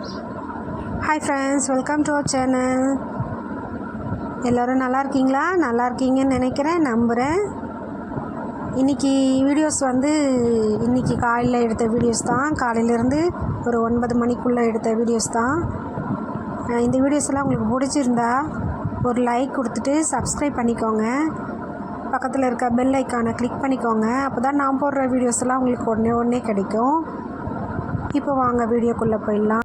Hi friends, welcome to our channel. எல்லோரும் நல்லா இருக்கீங்களா? நல்லா இருக்கீங்கன்னு நினைக்கிறேன், நம்புகிறேன். இன்றைக்கி வீடியோஸ் இன்றைக்கி காலையில் எடுத்த வீடியோஸ் தான். காலையிலேருந்து ஒரு 9 மணிக்குள்ளே எடுத்த வீடியோஸ் தான். இந்த வீடியோஸ்லாம் உங்களுக்கு பிடிச்சிருந்தா ஒரு லைக் கொடுத்துட்டு சப்ஸ்கிரைப் பண்ணிக்கோங்க. பக்கத்தில் இருக்க பெல் ஐக்கானை கிளிக் பண்ணிக்கோங்க. அப்போ தான் நான் போடுற வீடியோஸ்லாம் உங்களுக்கு உடனே கிடைக்கும். இப்போ வாங்க வீடியோக்குள்ளே போயிடலாம்.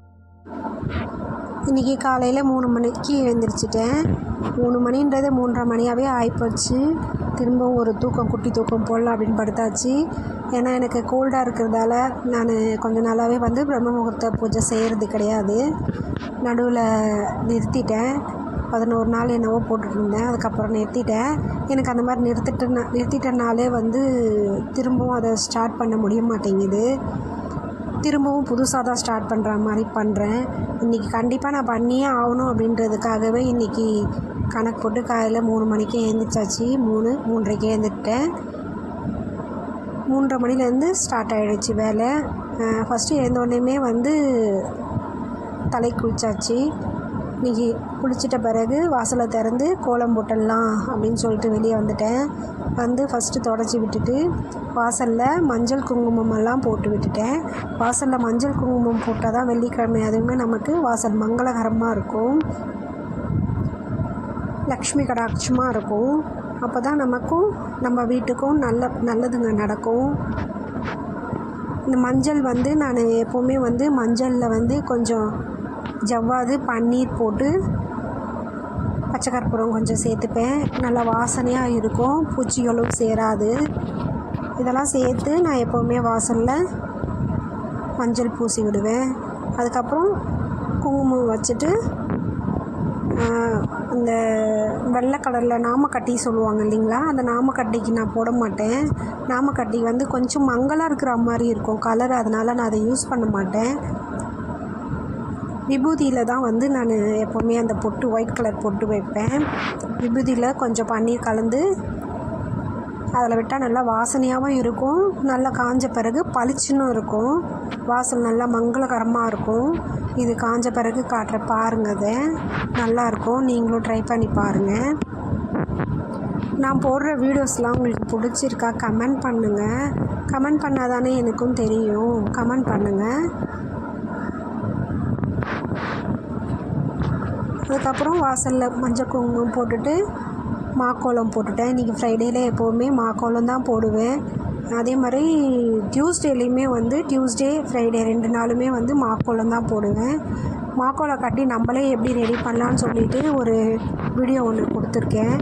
இன்றைக்கி காலையில் 3 மணிக்கு எழுந்திரிச்சிட்டேன். 3 மணின்றது 3:30 மணியாகவே ஆகிப்போச்சு. திரும்பவும் ஒரு குட்டி தூக்கம் போடலாம் அப்படின்னு படுத்தாச்சு. ஏன்னா எனக்கு கோல்டாக இருக்கிறதால நான் கொஞ்ச நாளாகவே பிரம்ம முகூர்த்த பூஜை செய்கிறது கிடையாது. நடுவில் நிறுத்திட்டேன். 11 நாள் என்னவோ போட்டுட்ருந்தேன். அதுக்கப்புறம் நிறுத்திட்டேன். எனக்கு அந்த மாதிரி நிறுத்திட்டனாலே திரும்பவும் அதை ஸ்டார்ட் பண்ண முடிய மாட்டேங்குது. திரும்பவும் புதுசாக தான் ஸ்டார்ட் பண்ணுற மாதிரி பண்ணுறேன். இன்றைக்கி கண்டிப்பாக நான் பண்ணியே ஆகணும் அப்படின்றதுக்காகவே இன்றைக்கி கணக்கு போட்டு காலையில் 3 மணிக்கு எழுந்திரிச்சாச்சு. 3:30க்கு எழுந்துட்டேன். 3:30 மணிலேருந்து ஸ்டார்ட் ஆகிடுச்சு வேலை. ஃபஸ்ட்டு எழுந்தோடனே தலை குளிச்சாச்சு. இன்றைக்கி குளிச்சிட்ட பிறகு வாசலை திறந்து கோலம் போட்டுடலாம் அப்படின்னு சொல்லிட்டு வெளியே வந்துட்டேன். ஃபஸ்ட்டு தொடச்சி விட்டுட்டு வாசலில் மஞ்சள் குங்குமமெல்லாம் போட்டு விட்டுட்டேன். வாசலில் மஞ்சள் குங்குமம் போட்டால் தான் வெள்ளிக்கிழமை அதுவுமே நமக்கு வாசல் மங்களகரமாக இருக்கும், லக்ஷ்மி கடாட்சமாக இருக்கும். அப்போ தான் நமக்கும் நம்ம வீட்டுக்கும் நல்லதுங்க நடக்கும். இந்த மஞ்சள் நான் எப்போவுமே மஞ்சளில் கொஞ்சம் ஜவ்வாது பன்னீர் போட்டு பச்சை கற்பூரம் கொஞ்சம் சேர்த்துப்பேன். நல்லா வாசனையாக இருக்கும், பூச்சிகளும் சேராது. இதெல்லாம் சேர்த்து நான் எப்போவுமே வாசலில் மஞ்சள் பூசி விடுவேன். அதுக்கப்புறம் குங்குமம் வச்சுட்டு இந்த வெள்ளை கலரில் நாமக்கட்டி சொல்லுவாங்க இல்லைங்களா, அந்த நாமக்கட்டிக்கு நான் போட மாட்டேன். நாமக்கட்டி கொஞ்சம் மங்கலாக இருக்கிற மாதிரி இருக்கும் கலர், அதனால் நான் அதை யூஸ் பண்ண மாட்டேன். விபூதியில் தான் நான் எப்போவுமே அந்த பொட்டு ஒயிட் கலர் பொட்டு வைப்பேன். விபூதியில் கொஞ்சம் பன்னீர் கலந்து அதில் விட்டால் நல்லா வாசனையாகவும் இருக்கும். நல்லா காஞ்ச பிறகு பளிச்சுன்னு இருக்கும், வாசல் நல்லா மங்களகரமாக இருக்கும். இது காஞ்ச பிறகு காட்டுற பாருங்கள், அதை நல்லாயிருக்கும். நீங்களும் ட்ரை பண்ணி பாருங்கள். நான் போடுற வீடியோஸ்லாம் உங்களுக்கு பிடிச்சிருக்கா கமெண்ட் பண்ணுங்கள். கமெண்ட் பண்ணால் தானே எனக்கும் தெரியும். கமெண்ட் பண்ணுங்கள். அதுக்கப்புறம் வாசலில் மஞ்சள் குங்குமம் போட்டுட்டு மாக்கோலம் போட்டுட்டேன். இன்றைக்கி ஃப்ரைடேயில் எப்போவுமே மாக்கோலம் தான் போடுவேன். அதே மாதிரி டியூஸ்டேலேயுமே டியூஸ்டே ஃப்ரைடே 2 நாளுமே மாக்கோலம் தான் போடுவேன். மாக்கோலம் கட்டி நம்மளே எப்படி ரெடி பண்ணலான்னு சொல்லிவிட்டு ஒரு வீடியோ ஒன்று கொடுத்துருக்கேன்,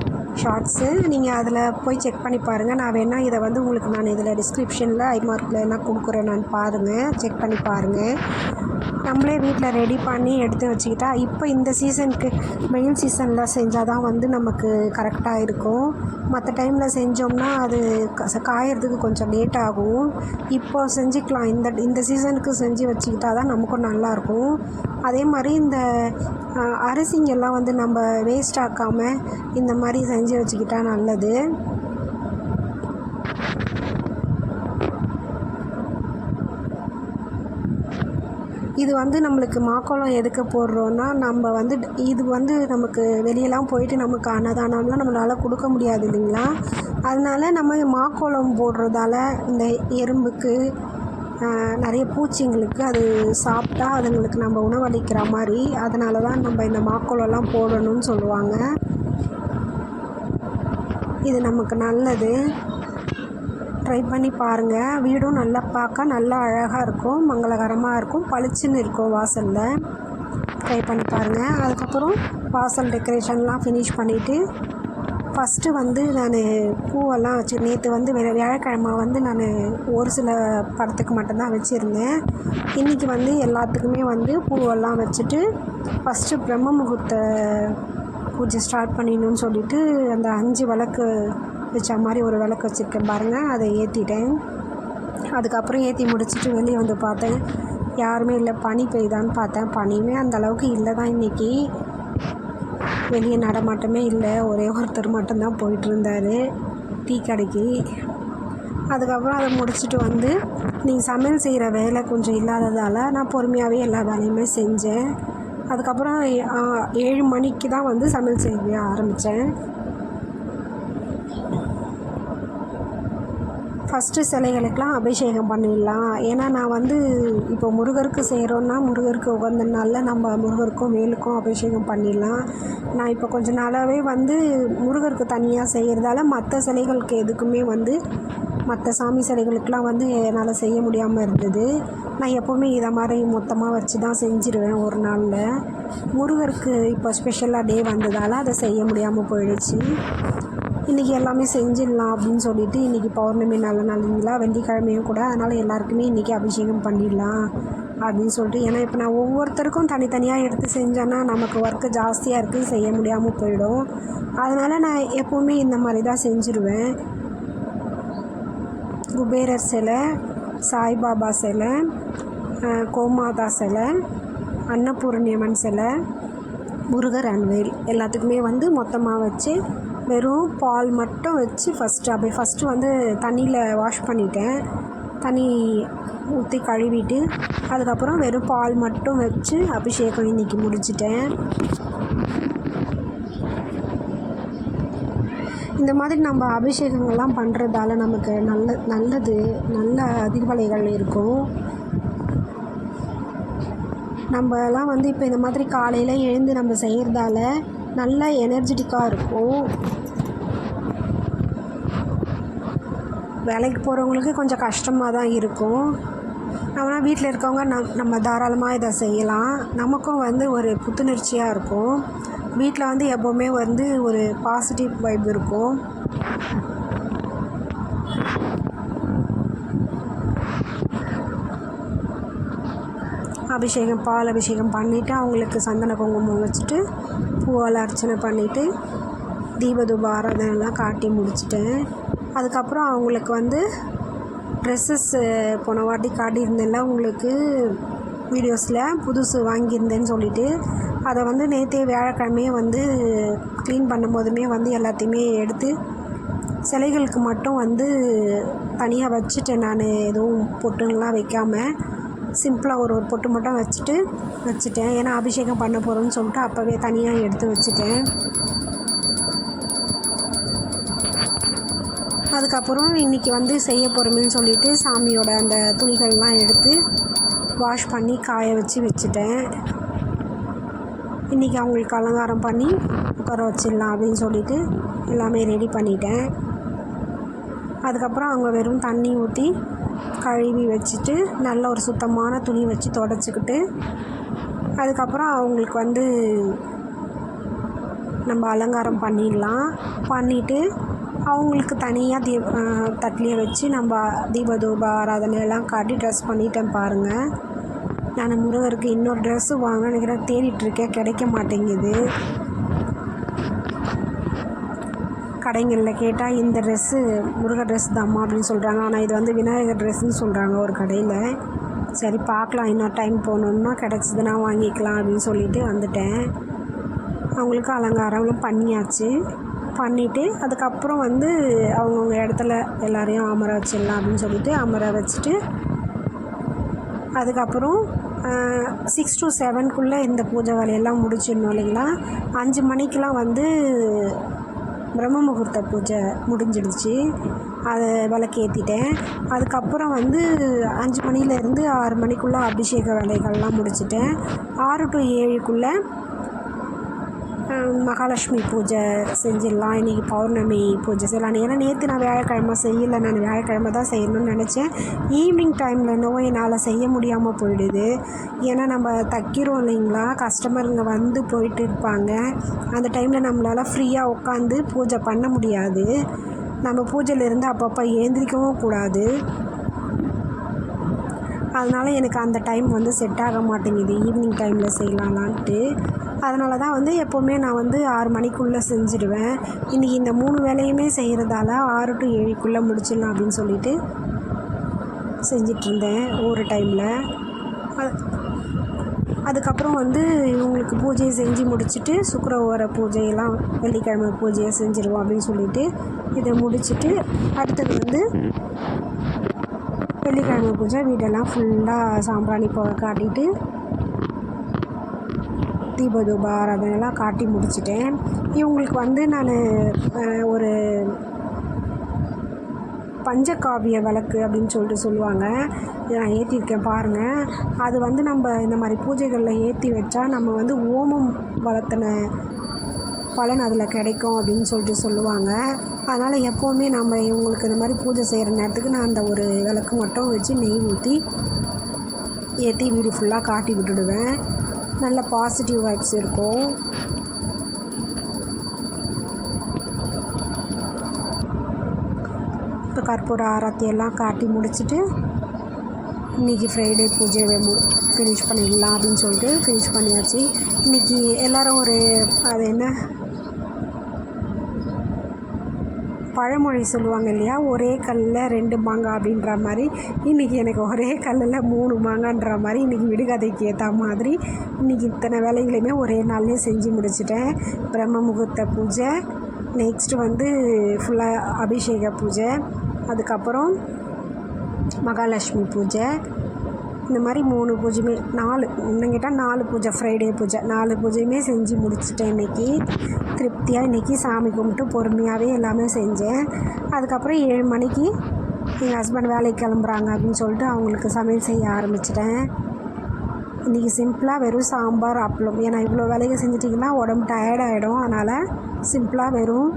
ஷார்ட்ஸு. நீங்கள் அதில் போய் செக் பண்ணி பாருங்கள். நான் வேணால் இதை உங்களுக்கு நான் இதில் டிஸ்கிரிப்ஷனில் ஐமார்க்கில் என்ன கொடுக்குறேன் நான் பாருங்கள், செக் பண்ணி பாருங்கள். நம்மளே வீட்டில் ரெடி பண்ணி எடுத்து வச்சுக்கிட்டா இப்போ இந்த சீசனுக்கு வெயில் சீசனில் செஞ்சால் தான் நமக்கு கரெக்டாக இருக்கும். மற்ற டைமில் செஞ்சோம்னா அது காயறதுக்கு கொஞ்சம் லேட் ஆகும். இப்போ செஞ்சுக்கலாம். இந்த சீசனுக்கு செஞ்சு வச்சுக்கிட்டா தான் நமக்கும் நல்லாயிருக்கும். அதே மாதிரி இந்த அரிசிங்கெல்லாம் நம்ம வேஸ்ட் ஆக்காமல் இந்த மாதிரி செஞ்சு வச்சுக்கிட்டா நல்லது. இது நம்மளுக்கு மாக்கோலம் எதுக்கு போடுறோன்னா, நம்ம இது நமக்கு வெளியெல்லாம் போயிட்டு நமக்கு அன்னதானம்லாம் நம்மளால் கொடுக்க முடியாது இல்லைங்களா. அதனால் நம்ம மாக்கோலம் போடுறதால இந்த எறும்புக்கு நிறைய பூச்சிங்களுக்கு அது சாப்பிட்டா அதுங்களுக்கு நம்ம உணவளிக்கிற மாதிரி, அதனால தான் நம்ம இந்த மாக்கோலம்லாம் போடணும்னு சொல்லுவாங்க. இது நமக்கு நல்லது. ட்ரை பண்ணி பாருங்கள். வீடும் நல்லா பார்க்க நல்லா அழகாக இருக்கும், மங்களகரமாக இருக்கும், பளிச்சுன்னு இருக்கும் வாசலில். ட்ரை பண்ணி பாருங்கள். அதுக்கப்புறம் வாசல் டெக்கரேஷன்லாம் ஃபினிஷ் பண்ணிவிட்டு ஃபஸ்ட்டு நான் பூவெல்லாம் வச்சு நேற்று வியாழக்கிழமை நான் ஒரு சில படத்துக்கு மட்டும்தான் வச்சுருந்தேன். இன்றைக்கி எல்லாத்துக்குமே பூவெல்லாம் வச்சுட்டு ஃபஸ்ட்டு பிரம்ம முகூர்த்த பூஜை ஸ்டார்ட் பண்ணிடணும்னு சொல்லிவிட்டு அந்த 5 விளக்கு வச்ச மாதிரி ஒரு விளக்கு வச்சுருக்கேன் பாருங்கள், அதை ஏற்றிட்டேன். அதுக்கப்புறம் ஏற்றி முடிச்சுட்டு வெளியே பார்த்தேன், யாருமே இல்லை. பனி பெய்தான்னு பார்த்தேன், பனியுமே அந்தளவுக்கு இல்லை தான். இன்றைக்கி வெளியே நடமாட்டமே இல்லை. ஒரே ஒருத்தர் மட்டும்தான் போயிட்டுருந்தார் டீ கடைக்கு. அதுக்கப்புறம் அதை முடிச்சுட்டு வந்து நீங்கள் சமையல் செய்கிற வேலை கொஞ்சம் இல்லாததால் நான் பொறுமையாகவே எல்லா வேலையுமே செஞ்சேன். அதுக்கப்புறம் 7 மணிக்கு தான் வந்து சமையல் செய்ய ஆரம்பித்தேன். ஃபஸ்ட்டு சிலைகளுக்கெலாம் அபிஷேகம் பண்ணிடலாம். ஏன்னா நான் வந்து இப்போ முருகருக்கு செய்கிறோன்னா முருகருக்கு உகந்த நாளில் நம்ம முருகருக்கும் வேலுக்கும் அபிஷேகம் பண்ணிடலாம். நான் இப்போ கொஞ்ச நாளாகவே வந்து முருகருக்கு தனியாக செய்கிறதால மற்ற சிலைகளுக்கு எதுக்குமே வந்து மற்ற சாமி சிலைகளுக்கெலாம் வந்து என்னால் செய்ய முடியாமல் இருந்தது. நான் எப்போவுமே இதை மாதிரி மொத்தமாக வச்சு தான் செஞ்சுருவேன் ஒரு நாளில். முருகருக்கு இப்போ ஸ்பெஷலாக டே வந்ததால் அதை செய்ய முடியாமல் போயிடுச்சு. இன்றைக்கி எல்லாமே செஞ்சிடலாம் அப்படின்னு சொல்லிவிட்டு இன்றைக்கி பௌர்ணமி நல்ல நாளுங்களா, வெள்ளிக்கிழமையும் கூட, அதனால் எல்லாருக்குமே இன்றைக்கி அபிஷேகம் பண்ணிடலாம் அப்படின்னு சொல்லிட்டு. ஏன்னா இப்போ நான் ஒவ்வொருத்தருக்கும் தனித்தனியாக எடுத்து செஞ்சேன்னா நமக்கு ஒர்க்கு ஜாஸ்தியாக இருக்குது, செய்ய முடியாமல் போயிடும். அதனால் நான் எப்போவுமே இந்த மாதிரி தான் செஞ்சுருவேன். குபேரர் சிலை, சாய்பாபா சிலை, கோமாதா சிலை, அன்னபூரணியம்மன் சிலை, முருகர் அன்வேல் எல்லாத்துக்குமே வந்து மொத்தமாக வச்சு வெறும் பால் மட்டும் வச்சு ஃபஸ்ட்டு வந்து தண்ணியில் வாஷ் பண்ணிட்டேன். தண்ணி ஊற்றி கழுவிட்டு அதுக்கப்புறம் வெறும் பால் மட்டும் வச்சு அபிஷேகம் இன்றைக்கி முடிச்சிட்டேன். இந்த மாதிரி நம்ம அபிஷேகங்கள்லாம் பண்ணுறதால நமக்கு நல்லது, நல்ல அதிர்வலைகள் இருக்கும். நம்மலாம் வந்து இப்போ இந்த மாதிரி காலையில் எழுந்து நம்ம செய்கிறதால நல்லா எனர்ஜெட்டிக்காக இருக்கும். வேலைக்கு போகிறவங்களுக்கு கொஞ்சம் கஷ்டமாக தான் இருக்கும். ஆனால் வீட்டில் இருக்கவங்க நம்ம தாராளமாக இதை செய்யலாம். நமக்கும் வந்து ஒரு புத்துணர்ச்சியாக இருக்கும். வீட்டில் வந்து எப்போவுமே வந்து ஒரு பாசிட்டிவ் வைப் இருக்கும். பால் அபிஷேகம் பண்ணிவிட்டு அவங்களுக்கு சந்தன குங்குமம் வச்சுட்டு பூவால் அர்ச்சனை பண்ணிவிட்டு தீபதூப ஆராதனைலாம் காட்டி முடிச்சிட்டேன். அதுக்கப்புறம் அவங்களுக்கு வந்து ட்ரெஸ்ஸஸ் போன வாட்டி காட்டியிருந்தேன்ல உங்களுக்கு வீடியோஸில் புதுசு வாங்கியிருந்தேன்னு சொல்லிவிட்டு, அதை வந்து நேற்றே வியாழக்கிழமையே வந்து க்ளீன் பண்ணும்போதுமே வந்து எல்லாத்தையுமே எடுத்து சிலைகளுக்கு மட்டும் வந்து தனியாக வச்சுட்டேன். நான் எதுவும் பொட்டுங்களாம் வைக்காமல் சிம்பிளாக ஒரு பொட்டு மட்டும் வச்சுட்டேன். ஏன்னா அபிஷேகம் பண்ண போகிறோன்னு சொல்லிட்டு அப்போவே தனியாக எடுத்து வச்சுட்டேன். அதுக்கப்புறம் இன்றைக்கி வந்து செய்ய போகிறோமேன்னு சொல்லிவிட்டு சாமியோட அந்த துணிகள்லாம் எடுத்து வாஷ் பண்ணி காய வச்சுட்டேன். இன்றைக்கி அவங்களுக்கு அலங்காரம் பண்ணி உட்கார வச்சிடலாம் அப்படின்னு சொல்லிவிட்டு எல்லாமே ரெடி பண்ணிட்டேன். அதுக்கப்புறம் அவங்க வெறும் தண்ணி ஊற்றி கழுவி வச்சுட்டு நல்ல ஒரு சுத்தமான துணி வச்சு தொடச்சிக்கிட்டு அதுக்கப்புறம் அவங்களுக்கு வந்து நம்ம அலங்காரம் பண்ணிவிட்டு அவங்களுக்கு தனியாக தட்டிலே வச்சு நம்ம தீபதூப ஆராதனையெல்லாம் காட்டி ட்ரெஸ் பண்ணிட்டேன் பாருங்கள். நான் முருகருக்கு இன்னொரு ட்ரெஸ்ஸு வாங்க நினைக்கிறேன், தேடிட்டுருக்கேன், கிடைக்க மாட்டேங்குது. கடைங்களில் கேட்டால் இந்த ட்ரெஸ்ஸு முருகர் ட்ரெஸ் தாம்மா அப்படின்னு சொல்கிறாங்க. ஆனால் இது வந்து விநாயகர் ட்ரெஸ்ஸுன்னு சொல்கிறாங்க ஒரு கடையில். சரி பார்க்கலாம், இன்னொரு டைம் போகணுன்னா கிடச்சிதுன்னா வாங்கிக்கலாம் அப்படின்னு சொல்லிட்டு வந்துட்டேன். அவங்களுக்கு அலங்காரம்லாம் பண்ணிவிட்டு அதுக்கப்புறம் வந்து அவங்கவுங்க இடத்துல எல்லோரையும் அமர வச்சிடலாம் அப்படின்னு சொல்லிட்டு அமர வச்சுட்டு அதுக்கப்புறம் 6 to 7 இந்த பூஜை வேலையெல்லாம் முடிச்சிடணும் இல்லைங்களா. 5 மணிக்கெலாம் வந்து பிரம்ம முகூர்த்த பூஜை முடிஞ்சிடுச்சு. அதை விளக்கேற்றிட்டேன். அதுக்கப்புறம் வந்து 5 மணிலேருந்து 6 மணிக்குள்ளே அபிஷேக வேலைகள்லாம் முடிச்சிட்டேன். 6 to 7 மகாலட்சுமி பூஜை செஞ்சிடலாம். இன்றைக்கி பௌர்ணமி பூஜை செய்யலாம். ஏன்னா நேற்று நான் வியாழக்கிழமை செய்யலை, நான் வியாழக்கிழமை தான் செய்யணும்னு நினச்சேன். ஈவினிங் டைமில் என்னவோ என்னால் செய்ய முடியாமல் போயிடுது. ஏன்னா நம்ம தைக்கிறோம் இல்லைங்களா, கஸ்டமருங்க வந்து போயிட்டு இருப்பாங்க. அந்த டைமில் நம்மளால் ஃப்ரீயாக உட்காந்து பூஜை பண்ண முடியாது. நம்ம பூஜையிலேருந்து அப்பப்போ எழுந்திரிக்கவும் கூடாது. அதனால் எனக்கு அந்த டைம் வந்து செட் ஆக மாட்டேங்குது, ஈவினிங் டைமில் செய்யலான்ட்டு. அதனால தான் வந்து எப்போவுமே நான் வந்து 6 மணிக்குள்ளே செஞ்சுடுவேன். இன்றைக்கி இந்த 3 வேலையுமே செய்கிறதால 6 to 7 முடிச்சிடலாம் அப்படின்னு சொல்லிட்டு செஞ்சிட்ருந்தேன் ஒரு டைமில். அதுக்கப்புறம் வந்து இவங்களுக்கு பூஜையை செஞ்சு முடிச்சுட்டு சுக்கிரவார பூஜையெல்லாம் வெள்ளிக்கிழமை பூஜையை செஞ்சுருவோம் அப்படின்னு சொல்லிட்டு இதை முடிச்சுட்டு அடுத்தது வந்து வெள்ளிக்கிழமை பூஜை வீடெல்லாம் ஃபுல்லாக சாம்பிராணி புகை காட்டிட்டு தீபதூப ஆராதனைலாம் காட்டி முடிச்சிட்டேன். இவங்களுக்கு வந்து நான் ஒரு பஞ்சகாவிய விளக்கு அப்படின்னு சொல்லிட்டு சொல்லுவாங்க, இதை நான் ஏற்றிருக்கேன் பாருங்கள். அது வந்து நம்ம இந்த மாதிரி பூஜைகளில் ஏற்றி வச்சா நம்ம வந்து ஓமம் வளர்த்தின பலன் அதில் கிடைக்கும் அப்படின்னு சொல்லிட்டு சொல்லுவாங்க. அதனால் எப்போவுமே நம்ம இவங்களுக்கு இந்த மாதிரி பூஜை செய்கிற நேரத்துக்கு நான் அந்த ஒரு விளக்கு மட்டும் வச்சு நெய் ஊற்றி ஏற்றி வீடு ஃபுல்லாக காட்டி விட்டுடுவேன். நல்ல பாசிட்டிவ் வைப்ஸ் இருக்கும். இப்போ கற்பூர ஆரத்தி எல்லாம் காட்டி முடிச்சுட்டு இன்றைக்கி ஃப்ரைடே பூஜையை ஃபினிஷ் பண்ணிடலாம் அப்படின்னு சொல்லிட்டு ஃபினிஷ் பண்ணியாச்சு. இன்றைக்கி எல்லோரும் ஒரு அது என்ன பழமொழி சொல்லுவாங்க இல்லையா, ஒரே கல்லில் 2 மாங்காய் அப்படின்ற மாதிரி இன்றைக்கி எனக்கு ஒரே கல்லில் 3 மாங்கான்ற மாதிரி இன்றைக்கி விடுகதைக்கு ஏற்ற மாதிரி இன்றைக்கி இத்தனை வேலைகளையுமே ஒரே நாள்லேயே செஞ்சு முடிச்சிட்டேன். பிரம்ம முகூர்த்த பூஜை, நெக்ஸ்ட்டு வந்து ஃபுல்லாக அபிஷேக பூஜை, அதுக்கப்புறம் மகாலட்சுமி பூஜை, இந்த மாதிரி 3 பூஜையுமே 4 இன்னும் கேட்டால் 4 பூஜை ஃப்ரைடே பூஜை 4 பூஜையுமே செஞ்சு முடிச்சிட்டேன். இன்றைக்கி திருப்தியாக இன்றைக்கி சாமி கும்பிட்டு பொறுமையாகவே எல்லாமே செஞ்சேன். அதுக்கப்புறம் 7 மணிக்கு எங்கள் ஹஸ்பண்ட் வேலைக்கு கிளம்புறாங்க அப்படின்னு சொல்லிட்டு அவங்களுக்கு சமையல் செய்ய ஆரம்பிச்சிட்டேன். இன்றைக்கி சிம்பிளாக வெறும் சாம்பார் அப்பளம், ஏன்னா இவ்வளோ வேலைகள் செஞ்சிட்டிங்கன்னா உடம்பு டயர்டாகிடும். அதனால் சிம்பிளாக வெறும்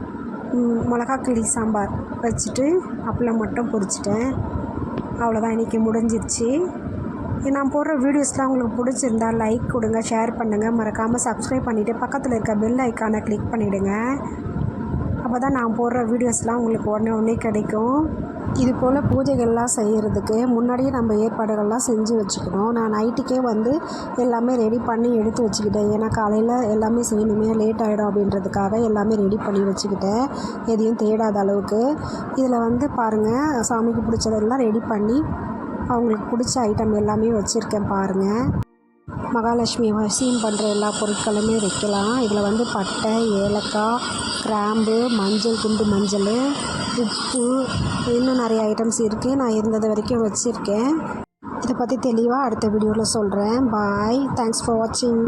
மிளகா கிள்ளி சாம்பார் வச்சுட்டு அப்பளம் மட்டும் பொரிச்சிட்டேன். அவ்வளோதான், இன்றைக்கி முடிஞ்சிருச்சு. நான் போடுற வீடியோஸ்லாம் உங்களுக்கு பிடிச்சிருந்தா லைக் கொடுங்க, ஷேர் பண்ணுங்கள், மறக்காமல் சப்ஸ்கிரைப் பண்ணிவிட்டு பக்கத்தில் இருக்க பெல் ஐக்கானை கிளிக் பண்ணிவிடுங்க. அப்போ தான் நான் போடுற வீடியோஸ்லாம் உங்களுக்கு உடனே கிடைக்கும். இது போல் பூஜைகள்லாம் செய்கிறதுக்கு முன்னாடியே நம்ம ஏற்பாடுகள்லாம் செஞ்சு வச்சுக்கணும். நான் நைட்டுக்கே வந்து எல்லாமே ரெடி பண்ணி எடுத்து வச்சுக்கிட்டேன். ஏன்னா காலையில் எல்லாமே செய்யணுமே, லேட் ஆகிடும் அப்படின்றதுக்காக எல்லாமே ரெடி பண்ணி வச்சுக்கிட்டேன், எதையும் தேடாத அளவுக்கு. இதில் வந்து பாருங்கள், சாமிக்கு பிடிச்சதெல்லாம் ரெடி பண்ணி அவங்களுக்கு பிடிச்ச ஐட்டம் எல்லாமே வச்சுருக்கேன் பாருங்கள். மகாலட்சுமி வசியம் பண்ணுற எல்லா பொருட்களுமே வைக்கலாம். இதில் வந்து பட்டை, ஏலக்காய், கிராம்பு, மஞ்சள், குண்டு மஞ்சள், உப்பு, இன்னும் நிறைய ஐட்டம்ஸ் இருக்குது. நான் இருந்தது வரைக்கும் வச்சுருக்கேன். இதை பற்றி தெளிவாக அடுத்த வீடியோவில் சொல்கிறேன். பாய், தேங்க்ஸ் ஃபார் வாட்சிங்.